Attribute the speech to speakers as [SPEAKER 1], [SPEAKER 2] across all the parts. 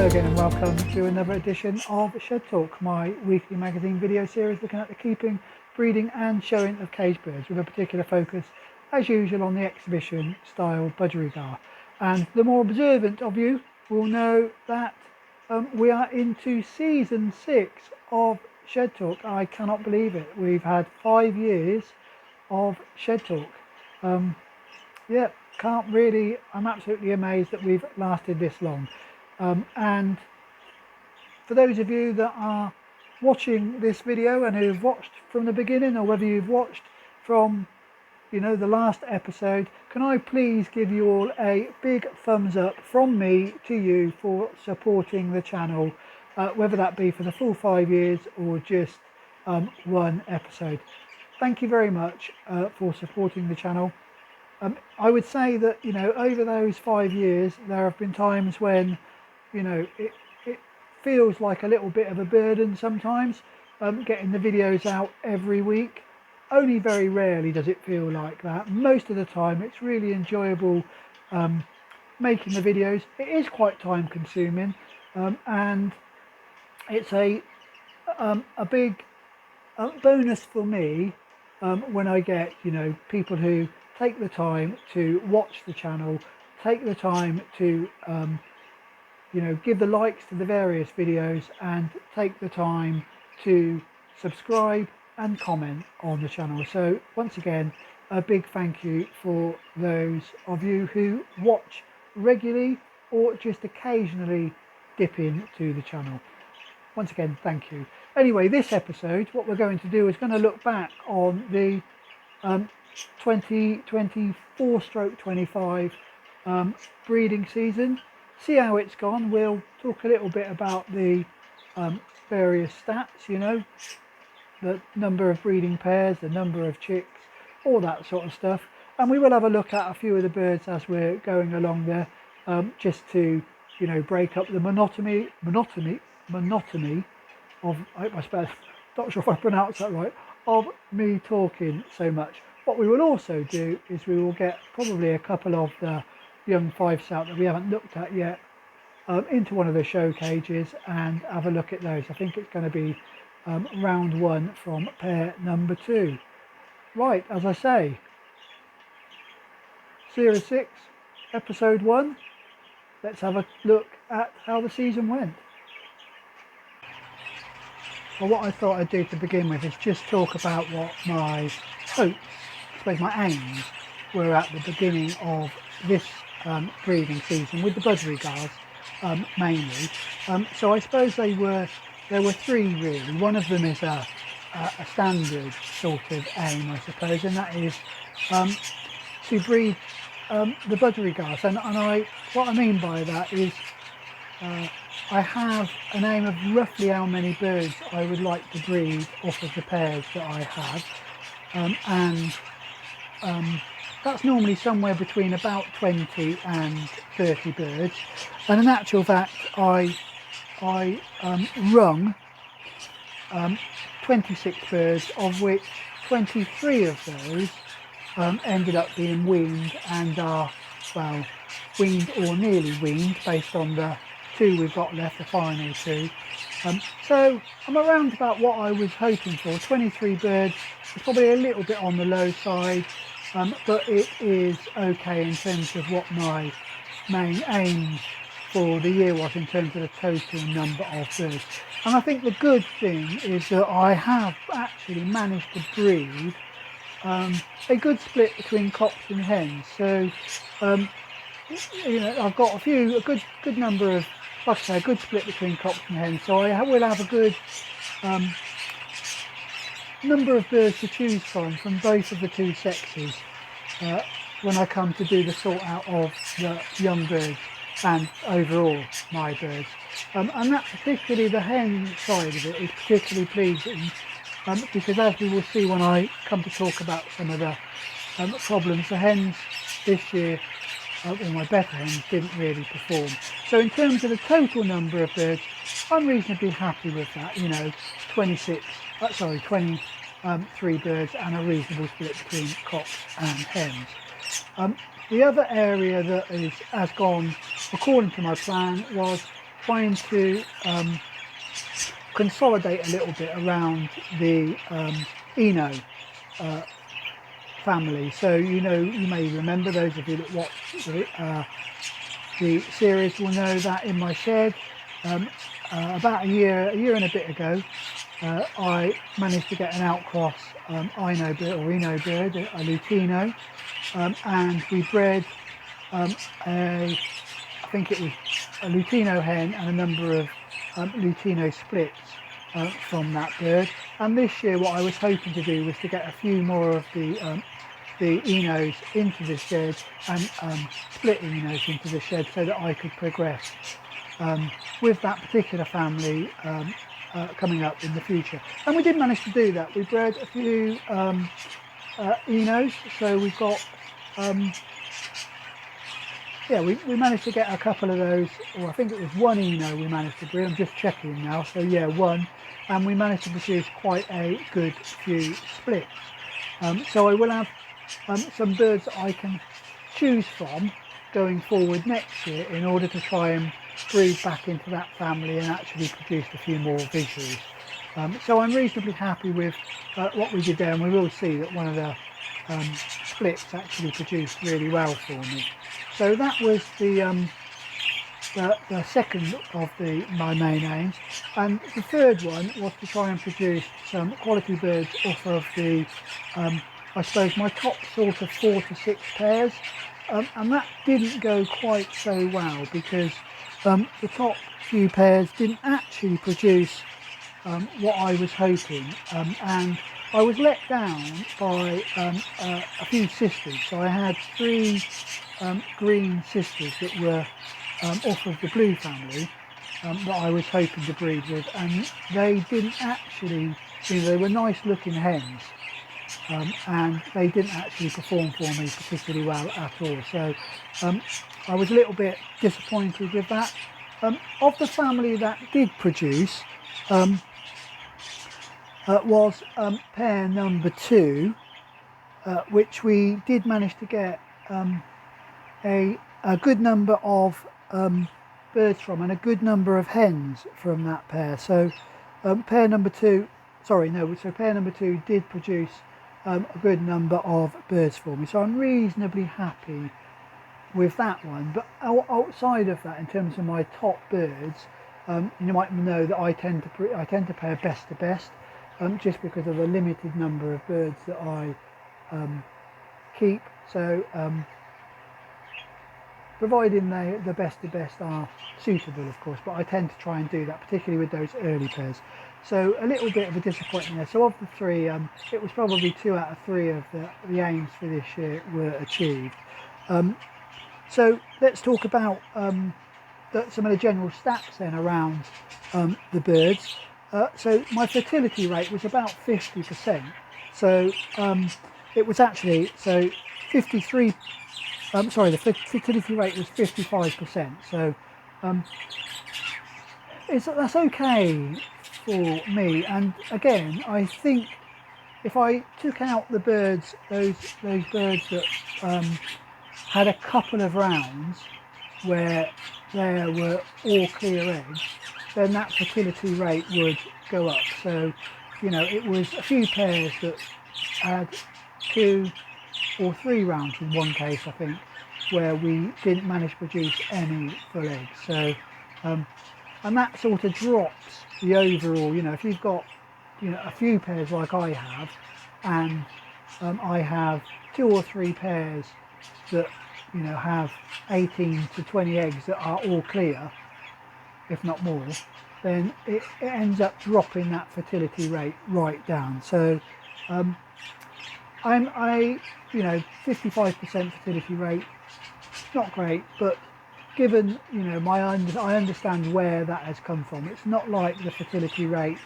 [SPEAKER 1] again and welcome to another edition of Shed Talk, my weekly magazine video series looking at the keeping, breeding and showing of cage birds with a particular focus as usual on the exhibition style budgerigar. And the more observant of you will know that we are into season 6 of Shed Talk. I cannot believe it. We've had 5 years of Shed Talk. Yeah, can't really, I'm absolutely amazed that we've lasted this long. And for those of you that are watching this video and who've watched from the beginning, or whether you've watched from, you know, the last episode, can I please give you all a big thumbs up from me to you for supporting the channel, whether that be for the full 5 years or just one episode. Thank you very much for supporting the channel. I would say that, you know, over those 5 years there have been times when, you know, it feels like a little bit of a burden sometimes, getting the videos out every week. Only very rarely does it feel like that. Most of the time it's really enjoyable making the videos. It is quite time consuming, and it's a big bonus for me when I get, you know, people who take the time to watch the channel, take the time to you know, give the likes to the various videos and take the time to subscribe and comment on the channel. So once again, a big thank you for those of you who watch regularly or just occasionally dip into the channel. Once again, thank you. Anyway, this episode, what we're going to do is going to look back on the 2024/25 breeding season. See how it's gone. We'll talk a little bit about the various stats, you know, the number of breeding pairs, the number of chicks, all that sort of stuff. And we will have a look at a few of the birds as we're going along there, just to, you know, break up the monotony of, I hope I spelled, not sure if I pronounced that right, of me talking so much. What we will also do is we will get probably a couple of the young Fifes out that we haven't looked at yet into one of the show cages and have a look at those. I think it's going to be round 1 from pair number 2. Right, as I say, series 6, episode 1. Let's have a look at how the season went. Well, what I thought I'd do to begin with is just talk about what my hopes, I suppose my aims, were at the beginning of this breeding season with the budgerigars mainly. So I suppose there were 3 really. One of them is a standard sort of aim, I suppose, and that is to breed the budgerigars. And what I mean by that is I have an aim of roughly how many birds I would like to breed off of the pairs that I have, and that's normally somewhere between about 20 and 30 birds. And in actual fact, I rung 26 birds, of which 23 of those ended up being weaned and are, well, weaned or nearly weaned based on the 2 we've got left, the final 2. So I'm around about what I was hoping for. 23 birds is probably a little bit on the low side, but it is okay in terms of what my main aim for the year was in terms of the total number of birds. And I think the good thing is that I have actually managed to breed a good split between cocks and hens. So you know, I've got a good number of, like I say, a good split between cocks and hens. So I will have a good number of birds to choose from both of the 2 sexes when I come to do the sort out of the young birds and overall my birds. And that particularly the hen side of it is particularly pleasing, because as we will see when I come to talk about some of the problems, the hens this year, or my better hens, didn't really perform. So in terms of the total number of birds, I'm reasonably happy with that, you know, 23 birds and a reasonable split between cocks and hens. The other area that has gone according to my plan was trying to consolidate a little bit around the Eno family. So you may remember, those of you that watch the series will know that in my shed about a year and a bit ago, I managed to get an outcross Eno bird, a Lutino, and we bred I think it was a Lutino hen and a number of Lutino splits from that bird. And this year what I was hoping to do was to get a few more of the Enos into the shed and split Enos into the shed so that I could progress with that particular family coming up in the future. And we did manage to do that. We bred a few Enos, so we've got we managed to get a couple of those, or I think it was one Eno we managed to breed. I'm just checking now. So yeah, one, and we managed to produce quite a good few splits. So I will have some birds that I can choose from going forward next year in order to try and breed back into that family and actually produce a few more visuals. So I'm reasonably happy with what we did there, and we will see that one of the splits actually produced really well for me. So that was the second of my main aims, and the third one was to try and produce some quality birds off of the I suppose my top sort of 4 to 6 pairs, and that didn't go quite so well because the top few pairs didn't actually produce what I was hoping, and I was let down by a few sisters. So I had 3 green sisters that were off of the blue family that I was hoping to breed with, and they didn't actually, they were nice looking hens, and they didn't actually perform for me particularly well at all. So I was a little bit disappointed with that. Of the family that did produce was pair number 2, which we did manage to get a good number of birds from, and a good number of hens from that pair. So pair number 2 did produce a good number of birds for me, so I'm reasonably happy with that one. But outside of that, in terms of my top birds, you might know that I tend to pair best to best, just because of the limited number of birds that I keep. So providing the best to best are suitable, of course, but I tend to try and do that, particularly with those early pairs. So a little bit of a disappointment there. So of the 3, it was probably 2 out of 3 of the aims for this year were achieved. So let's talk about some of the general stats then around the birds. So my fertility rate was about 50%. So it was actually 53. The fertility rate was 55%. So that's okay for me. And again, I think if I took out the birds, those birds that had a couple of rounds where there were all clear eggs, then that fertility rate would go up. So it was a few pairs that had 2 or 3 rounds in one case, I think, where we didn't manage to produce any full eggs. So and that sort of drops the overall, if you've got a few pairs like I have, and I have 2 or 3 pairs that have 18 to 20 eggs that are all clear, if not more, then it ends up dropping that fertility rate right down. So I'm 55% fertility rate, not great, but given I understand where that has come from. It's not like the fertility rate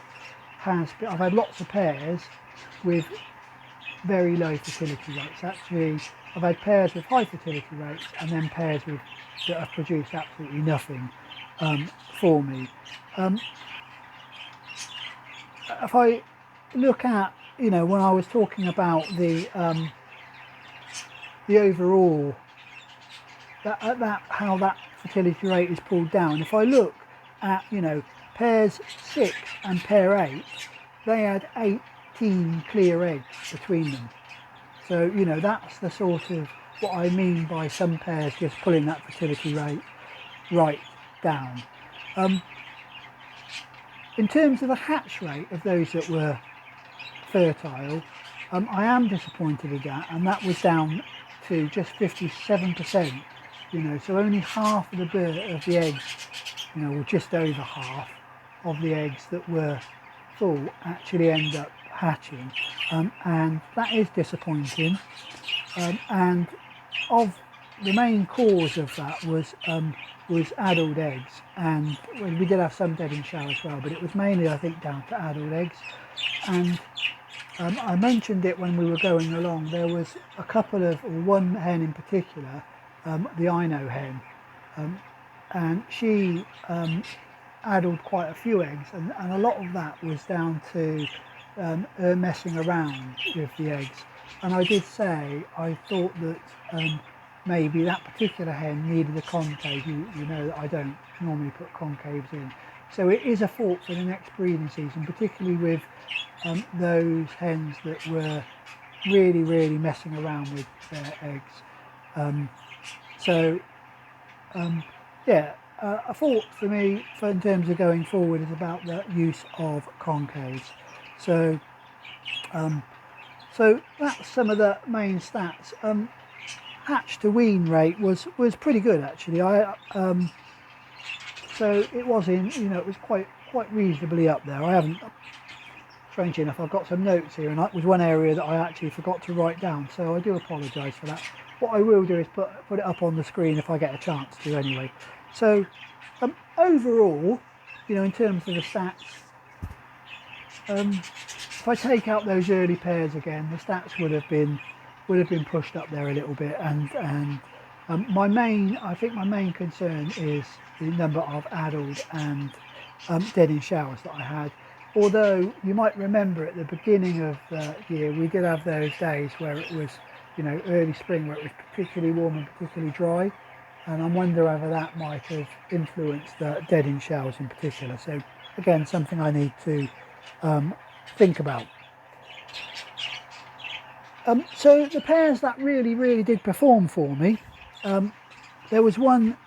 [SPEAKER 1] I've had lots of pairs with very low fertility rates. Actually, I've had pairs with high fertility rates and then pairs that have produced absolutely nothing for me. If I look at when I was talking about the overall how that fertility rate is pulled down, if I look at, you know, pairs 6 and pair 8, they had 18 clear eggs between them. So, you know, that's the sort of what I mean by some pairs just pulling that fertility rate right down. In terms of the hatch rate of those that were fertile, I am disappointed with that, and that was down to just 57%, you know, so only half of the eggs, you know, or just over half of the eggs that were full actually end up hatching, and that is disappointing. And of the main cause of that was adult eggs, and we did have some dead in shower as well, but it was mainly, I think, down to adult eggs. And I mentioned it when we were going along. There was a couple of, or one hen in particular, the Ino hen, and she addled quite a few eggs, and a lot of that was down to her messing around with the eggs. And I did say I thought that maybe that particular hen needed a concave. You know that I don't normally put concaves in, so it is a thought for the next breeding season, particularly with those hens that were really messing around with their eggs. Yeah, a thought for me in terms of going forward is about the use of concaves. So that's some of the main stats. Hatch to wean rate was pretty good actually. So it was it was quite reasonably up there. I haven't, strangely enough, I've got some notes here, and that was one area that I actually forgot to write down, so I do apologise for that. What I will do is put it up on the screen if I get a chance to anyway. So overall, you know, in terms of the stats, if I take out those early pairs again, the stats would have been pushed up there a little bit, and I think my main concern is the number of adult and dead in showers that I had. Although you might remember at the beginning of the year we did have those days where it was, you know, early spring, where it was particularly warm and particularly dry, and I wonder whether that might have influenced the dead in showers in particular. So again, something I need to think about. So the pairs that really did perform for me, there was one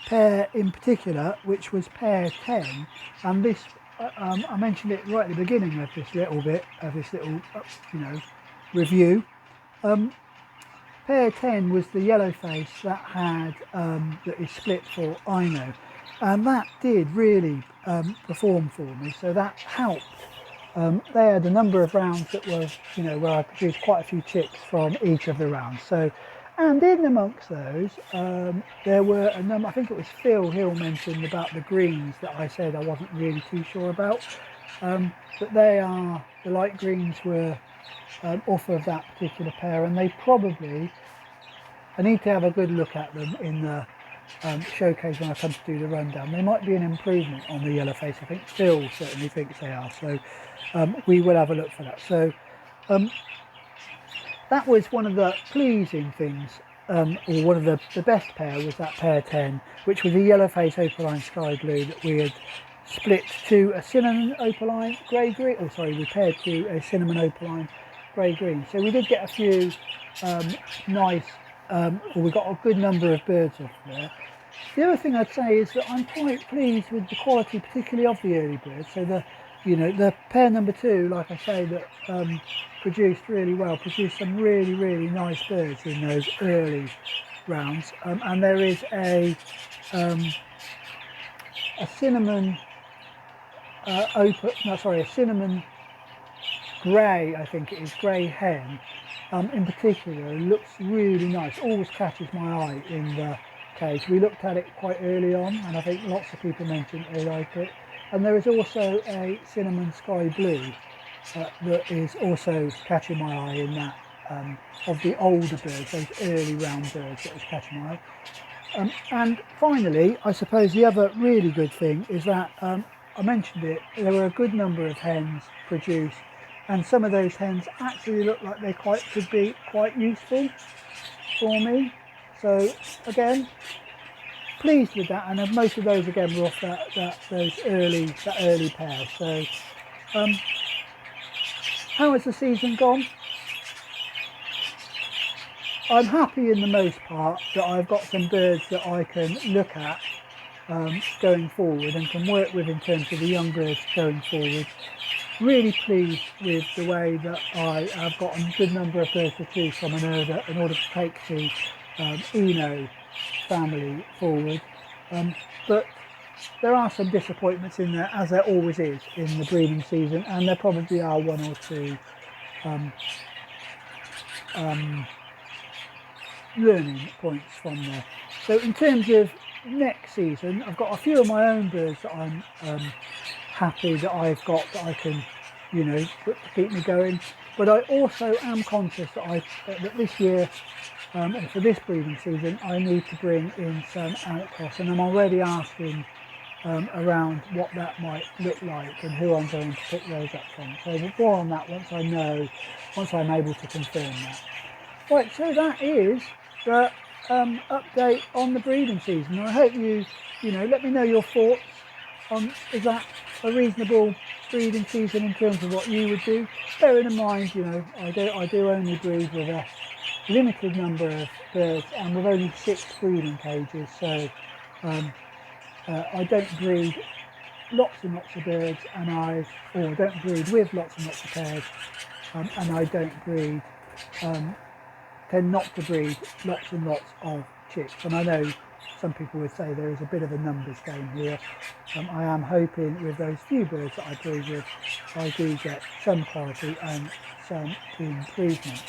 [SPEAKER 1] pair in particular which was pair 10, and this I mentioned it right at the beginning of this little you know, review. Pair 10 was the yellow face that had that is split for Ino, and that did really perform for me, so that helped. They had a number of rounds that was, you know, where I produced quite a few chicks from each of the rounds. So, and in amongst those, there were a number. I think it was Phil Hill mentioned about the greens that I said I wasn't really too sure about, but the light greens were off of that particular pair, and they probably, I need to have a good look at them in the showcase when I come to do the rundown. They might be an improvement on the yellow face. I think Phil certainly thinks they are, so we will have a look for that. So that was one of the pleasing things, or one of the best pair was that pair 10, which was a yellow face opaline sky blue that we had split to a cinnamon opaline grey green, we paired to a cinnamon opaline grey green. So we did get a few nice, we got a good number of birds off there. The other thing I'd say is that I'm quite pleased with the quality, particularly of the early birds. So the pair number 2, like I say, that produced really well, produced some really nice birds in those early rounds. And there is a cinnamon a cinnamon grey, I think it is, grey hen in particular, looks really nice, always catches my eye in the cage. We looked at it quite early on, and I think lots of people mentioned they like it. And there is also a cinnamon sky blue that is also catching my eye in that, of the older birds, those early round birds that was catching my eye. And finally, I suppose the other really good thing is that, I mentioned it, there were a good number of hens produced, and some of those hens actually look like they could be quite useful for me. So again, pleased with that, and most of those again were off that early pair. So how has the season gone? I'm happy in the most part that I've got some birds that I can look at going forward and can work with in terms of the young birds going forward. Really pleased with the way that I have got a good number of birds to choose from in order to take the Eno family forward. But there are some disappointments in there, as there always is in the breeding season, and there probably are one or two learning points from there. So in terms of next season, I've got a few of my own birds that I'm happy that I've got that I can, you know, to keep me going. But I also am conscious that that this year, and for this breeding season, I need to bring in some outcross, and I'm already asking around what that might look like and who I'm going to pick those up from. So more on that once I'm able to confirm that. Right, so that is the update on the breeding season. I hope you let me know your thoughts on, is that a reasonable breeding season in terms of what you would do? Bearing in mind, you know, I do only breed with a limited number of birds and with only 6 breeding cages, so I don't breed lots and lots of birds, and I don't breed with lots and lots of pairs, and I don't breed tend not to breed lots and lots of chicks. And I know some people would say there is a bit of a numbers game here. I am hoping with those few birds that I breed with, I do get some quality and some improvement.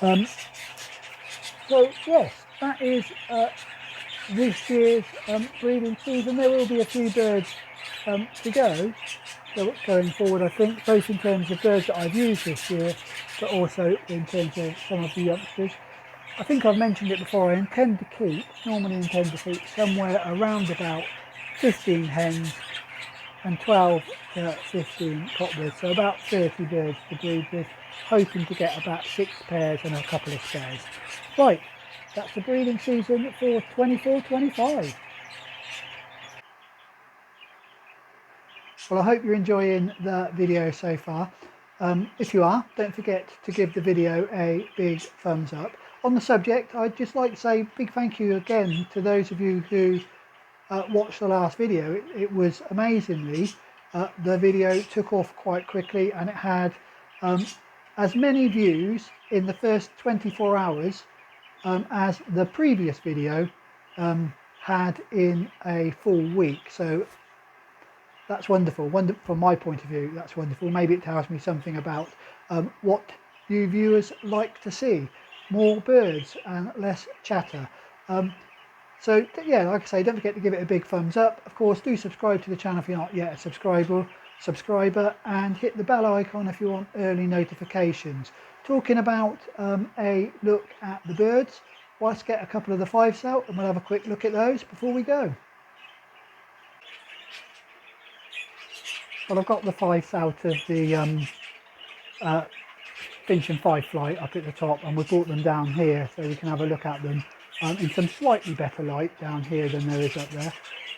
[SPEAKER 1] So yes, that is this year's breeding season. There will be a few birds to go going forward, I think, both in terms of birds that I've used this year, but also in terms of some of the youngsters. I think I've mentioned it before, I normally intend to keep somewhere around about 15 hens and 12 to 15 cockbirds, so about 30 birds to breed with, hoping to get about 6 pairs and a couple of spares. Right, that's the breeding season for 24-25. Well, I hope you're enjoying the video so far. If you are, don't forget to give the video a big thumbs up. On the subject, I'd just like to say a big thank you again to those of you who watched the last video. It was amazingly, the video took off quite quickly, and it had as many views in the first 24 hours as the previous video had in a full week. So that's wonderful. From my point of view, that's wonderful. Maybe it tells me something about what you viewers like to see. More birds and less chatter. So yeah, like I say, don't forget to give it a big thumbs up. Of course, do subscribe to the channel if you're not yet a subscriber, and hit the bell icon if you want early notifications. Talking about a look at the birds, let's get a couple of the Fifes out and we'll have a quick look at those before we go. Well, I've got the Fifes out of the Finch and Fife flight up at the top, and we brought them down here so we can have a look at them in some slightly better light down here than there is up there.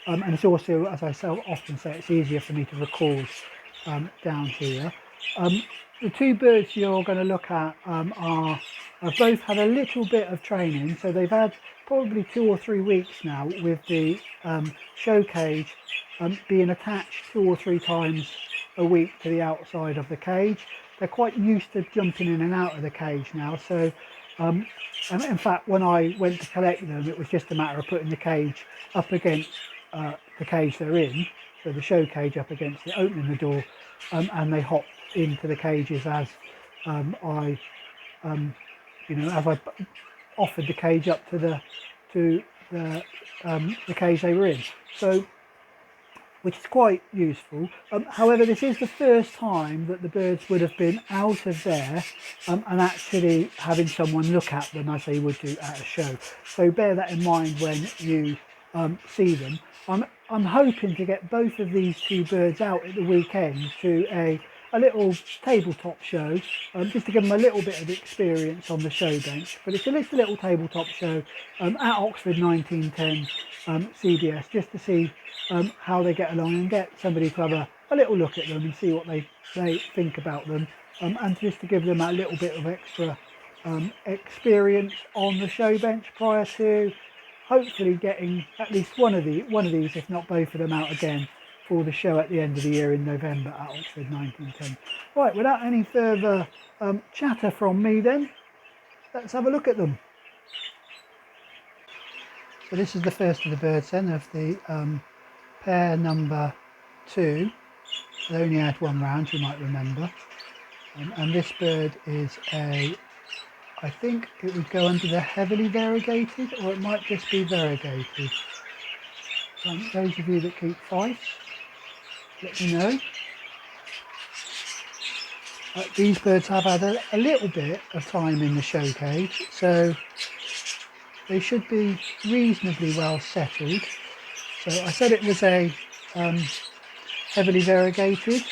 [SPEAKER 1] And it's also, as I so often say, it's easier for me to record down here. The two birds you're going to look at have both had a little bit of training, so they've had probably 2 or 3 weeks now with the show cage being attached 2 or 3 times a week to the outside of the cage. They're quite used to jumping in and out of the cage now, so and in fact when I went to collect them, it was just a matter of putting the cage up against the cage they're in, so the show cage up against it, opening the door, and they hopped into the cages as I offered the cage up to the cage they were in. So, which is quite useful. However, this is the first time that the birds would have been out of there and actually having someone look at them as they would do at a show. So bear that in mind when you see them. I'm hoping to get both of these two birds out at the weekend to a a little tabletop show, just to give them a little bit of experience on the show bench. But it's just a little tabletop show at Oxford 1910 CBS, just to see how they get along and get somebody to have a little look at them and see what they think about them, and just to give them a little bit of extra experience on the show bench prior to hopefully getting at least one of these, if not both of them, out again for the show at the end of the year in November at Oxford 1910. Right, without any further chatter from me then, let's have a look at them. So this is the first of the birds then, of the pair number 2. They only had one round, you might remember. And this bird is I think it would go under the heavily variegated, or it might just be variegated. Those of you that keep Fife, let me know. These birds have had a little bit of time in the show cage, so they should be reasonably well settled. So I said it was a heavily variegated.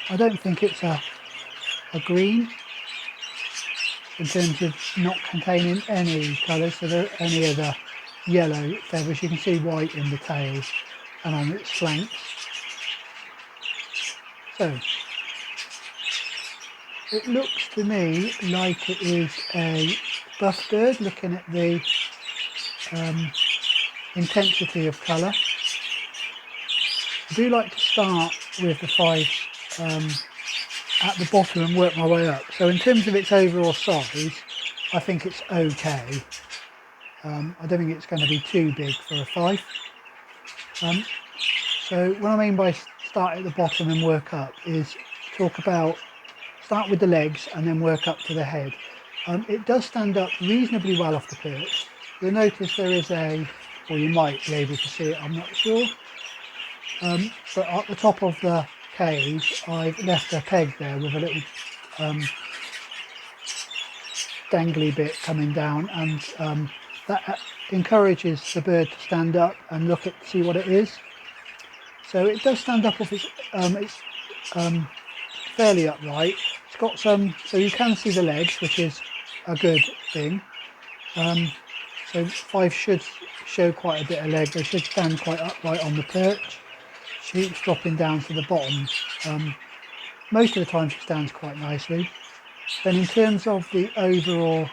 [SPEAKER 1] I don't think it's a green in terms of not containing any colours, so there are any of the yellow feathers. You can see white in the tail and on its flanks. So it looks to me like it is a buff bird, looking at the intensity of colour. I do like to start with the Fife at the bottom and work my way up. So in terms of its overall size, I think it's okay. I don't think it's going to be too big for a Fife. So what I mean by start at the bottom and work up is start with the legs and then work up to the head. It does stand up reasonably well off the perch. You'll notice there is or you might be able to see it, I'm not sure. But at the top of the cage, I've left a peg there with a little dangly bit coming down, and that encourages the bird to stand up and see what it is. So it does stand up off it's fairly upright. It's got some, so you can see the legs, which is a good thing. So Fife should show quite a bit of leg. They should stand quite upright on the perch. She keeps dropping down to the bottom. Most of the time she stands quite nicely. Then in terms of the overall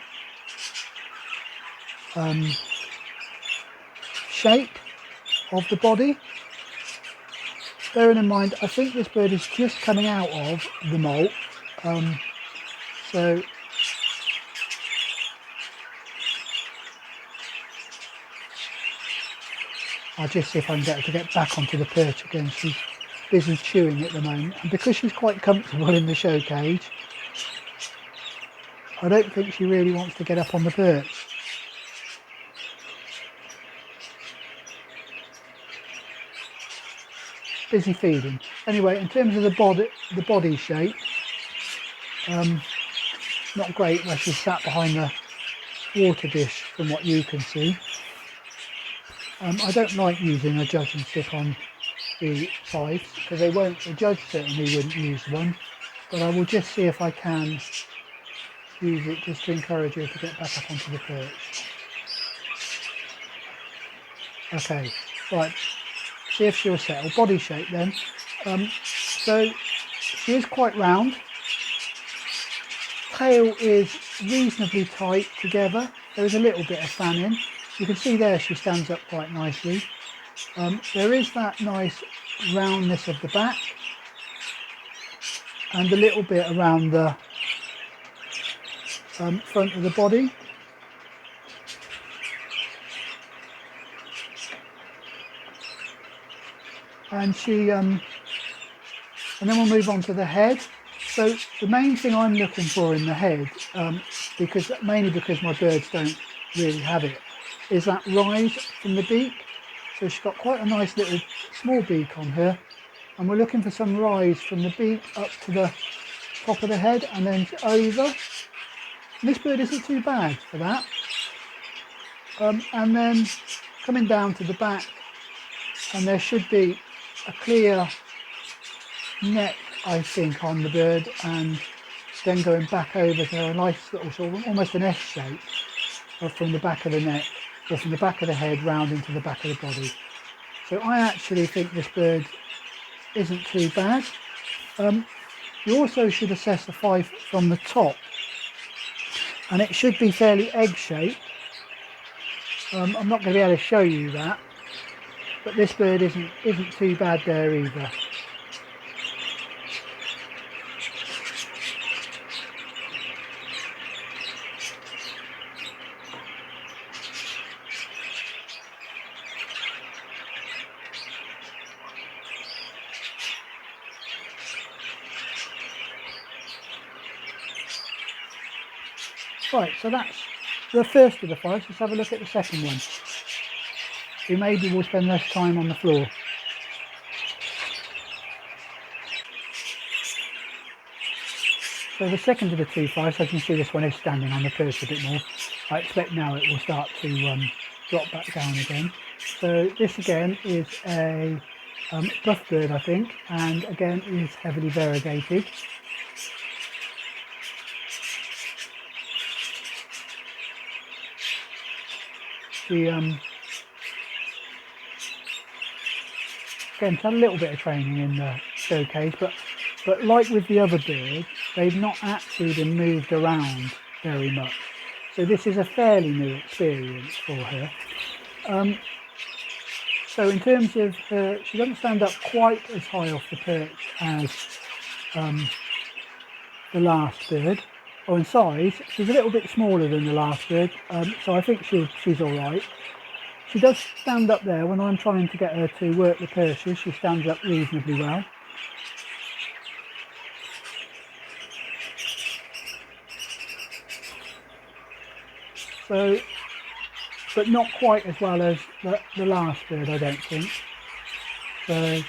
[SPEAKER 1] shape of the body, bearing in mind I think this bird is just coming out of the molt, so I'll just see if I can get her to get back onto the perch again. She's busy chewing at the moment, and because she's quite comfortable in the show cage, I don't think she really wants to get up on the perch. Busy feeding. Anyway, in terms of the body shape, not great where she's sat behind the water dish from what you can see. I don't like using a judging stick on the Fifes because the judge certainly wouldn't use one, but I will just see if I can use it just to encourage her to get back up onto the perch. Okay, right, see if she'll settle. Body shape then. So she is quite round. Tail is reasonably tight together. There is a little bit of fanning. You can see there she stands up quite nicely. There is that nice roundness of the back and a little bit around the front of the body. And and then we'll move on to the head. So the main thing I'm looking for in the head, mainly because my birds don't really have it, is that rise from the beak. So she's got quite a nice little small beak on her, and we're looking for some rise from the beak up to the top of the head and then over. And this bird isn't too bad for that. And then coming down to the back and there should be a clear neck, I think, on the bird, and then going back over to a nice little sort of almost an S shape from the back of the neck, or from the back of the head round into the back of the body. So I actually think this bird isn't too bad. You also should assess the Fife from the top, and it should be fairly egg shaped. I'm not going to be able to show you that, but this bird isn't too bad there either. Right, so that's the first of the Fifes. Let's have a look at the second one. So maybe we'll spend less time on the floor. So the second of the two Fifes, as you can see, this one is standing on the perch a bit more. I expect now it will start to drop back down again. So this again is a buff bird, I think, and again is heavily variegated. Again, it's had a little bit of training in the showcase, but like with the other birds, they've not actually been moved around very much. So this is a fairly new experience for her. So in terms of her, she doesn't stand up quite as high off the perch as the last bird. Oh, in size, she's a little bit smaller than the last bird, so I think she's all right. She does stand up there when I'm trying to get her to work the perches. She stands up reasonably well. So, but not quite as well as the last bird, I don't think. So, a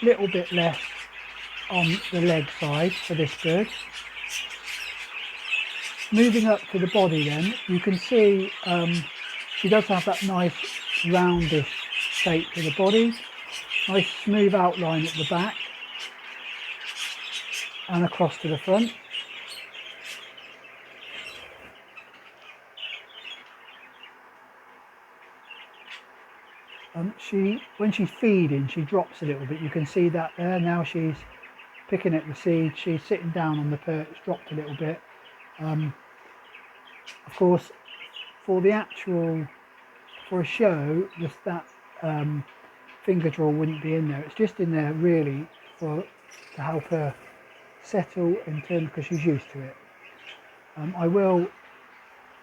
[SPEAKER 1] little bit less on the leg side for this bird. Moving up to the body then, you can see she does have that nice roundish shape to the body, nice smooth outline at the back and across to the front. When she's feeding, she drops a little bit. You can see that there. Now she's picking at the seed. She's sitting down on the perch, dropped a little bit. Of course, for a show, just that finger draw wouldn't be in there. It's just in there really to help her settle in terms, because she's used to it. I will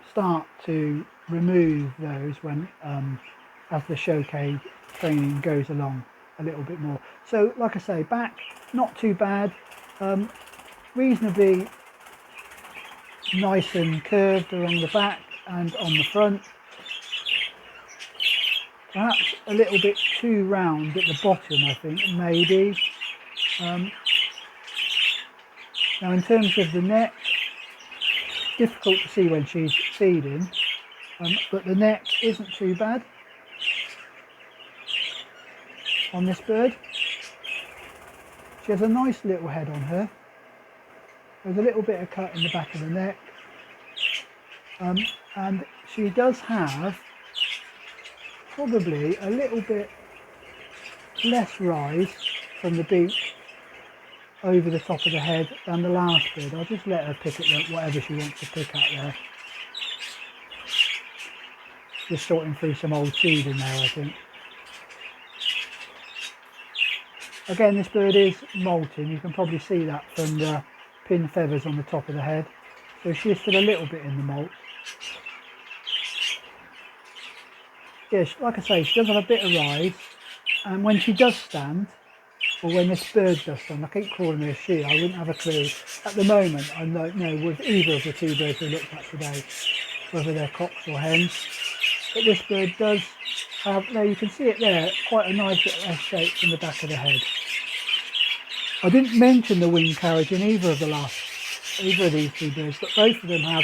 [SPEAKER 1] start to remove those when as the showcase training goes along a little bit more. So like I say, back not too bad, reasonably nice and curved along the back and on the front. Perhaps a little bit too round at the bottom, I think, maybe. Now in terms of the neck, difficult to see when she's feeding, but the neck isn't too bad on this bird. She has a nice little head on her. There's a little bit of cut in the back of the neck, and she does have probably a little bit less rise from the beak over the top of the head than the last bird. I'll just let her pick at whatever she wants to pick at there. Just sorting through some old seed in there, I think. Again, this bird is molting. You can probably see that from the pin feathers on the top of the head. So she is still a little bit in the molt. Yes, like I say, she does have a bit of rise, and when she does stand, or when this bird does stand, I keep calling her a she, I wouldn't have a clue. At the moment, I don't know with either of the two birds we looked at today, whether they're cocks or hens. But this bird does have, there you can see it there, quite a nice little S shape from the back of the head. I didn't mention the wing carriage in either of these two birds, but both of them have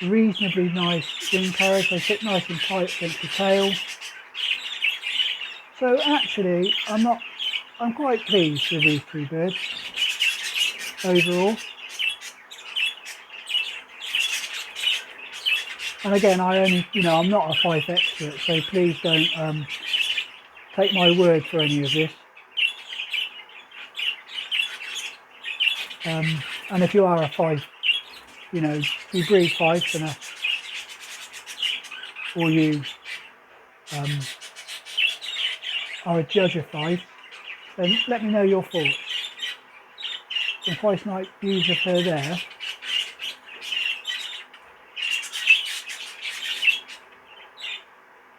[SPEAKER 1] reasonably nice wing carriage. They sit nice and tight against the tail. So actually, I'm quite pleased with these two birds overall. And again, I'm not a Fife expert, so please don't take my word for any of this. And if you are a Fife, you breed Fifes or you are a judge of Fife, then let me know your thoughts. Some quite nice views of her there.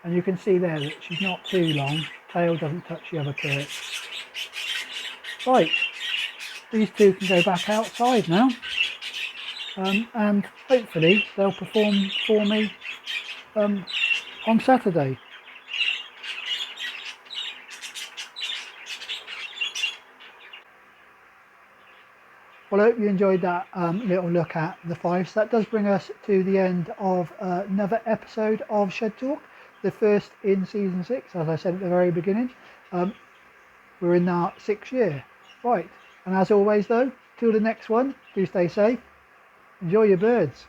[SPEAKER 1] And you can see there that she's not too long, tail doesn't touch the other perch. Right, these two can go back outside now, and hopefully they'll perform for me on Saturday. Well, I hope you enjoyed that little look at the Fifes. That does bring us to the end of another episode of Shed Talk, the first in season 6, as I said at the very beginning. We're in our 6th year. Right, and as always though, till the next one, do stay safe, enjoy your birds.